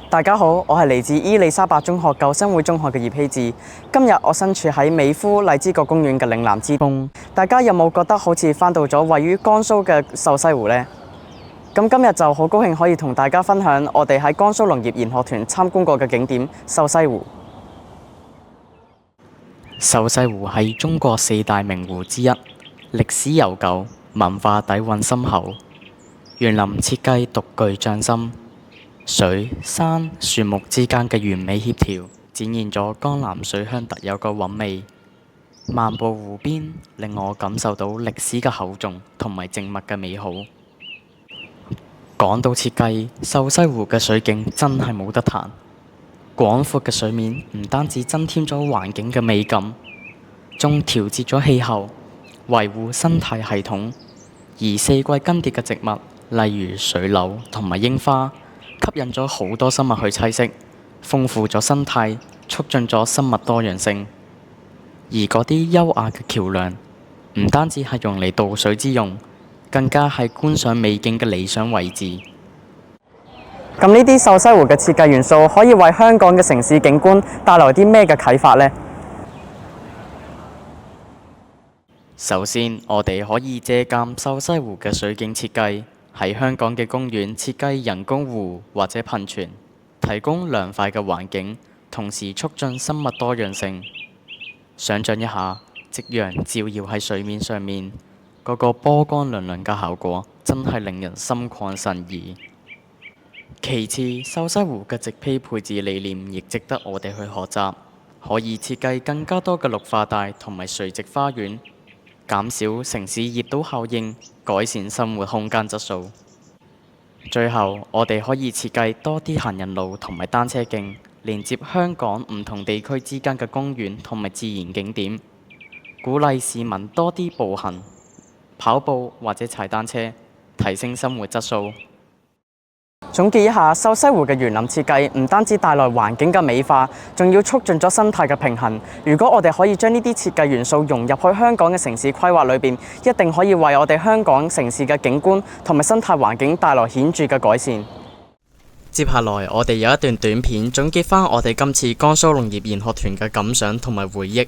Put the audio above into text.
大家好，我係嚟自伊利沙伯中學救生會中學嘅葉希志。今日我身處喺美孚荔枝角公園嘅嶺南之風，大家有冇覺得好似返到咗位於江蘇嘅秀西湖呢？咁今日就好高興可以同大家分享我哋喺江蘇農業研學團參觀過嘅景點秀西湖。秀西湖係中國四大名湖之一，歷史悠久，文化底蘊深厚，園林設計獨具匠心。水、山、樹木之間嘅完美協調，展現咗江南水鄉特有嘅韻味。漫步湖邊，令我感受到歷史嘅厚重同埋靜物嘅美好。講到設計，秀西湖嘅水景真係冇得彈。廣闊嘅水面唔單止增添咗環境嘅美感，仲調節咗氣候，維護生態系統。而四季更迭嘅植物，例如水柳同埋櫻花，吸引咗好多生物去棲息，豐富咗生態，促進咗生物多樣性。而嗰啲優雅嘅橋梁，唔單止係用嚟渡水之用，更加係觀賞美景嘅理想位置。咁呢啲秀西湖嘅設計元素，可以為香港嘅城市景觀帶來啲咩嘅啟發呢？首先，我哋可以借鑑秀西湖嘅水景設計，喺香港嘅公園設計人工湖或者噴泉，提供涼快嘅環境，同時促進生物多樣性。想像一下，夕陽照耀喺水面上面，嗰個波光粼粼嘅效果，真係令人心曠神怡。其次，秀西湖嘅植被配置理念亦值得我哋去學習，可以設計更加多嘅綠化帶同埋垂直花園，減少城市熱島效應，改善生活空間質素。最後，我哋可以設計多啲行人路同埋單車徑，連接香港唔同地區之間嘅公園同埋自然景點，鼓勵市民多啲步行、跑步或者踩單車，提升生活質素。總結一下，秀西湖嘅園林設計唔單止帶來環境嘅美化，仲要促進咗生態嘅平衡。如果我哋可以將呢啲設計元素融入去香港嘅城市規劃裏邊，一定可以為我哋香港城市嘅景觀同埋生態環境帶來顯著嘅改善。接下來，我哋有一段短片總結返我哋今次江蘇農業研學團嘅感想同埋回憶。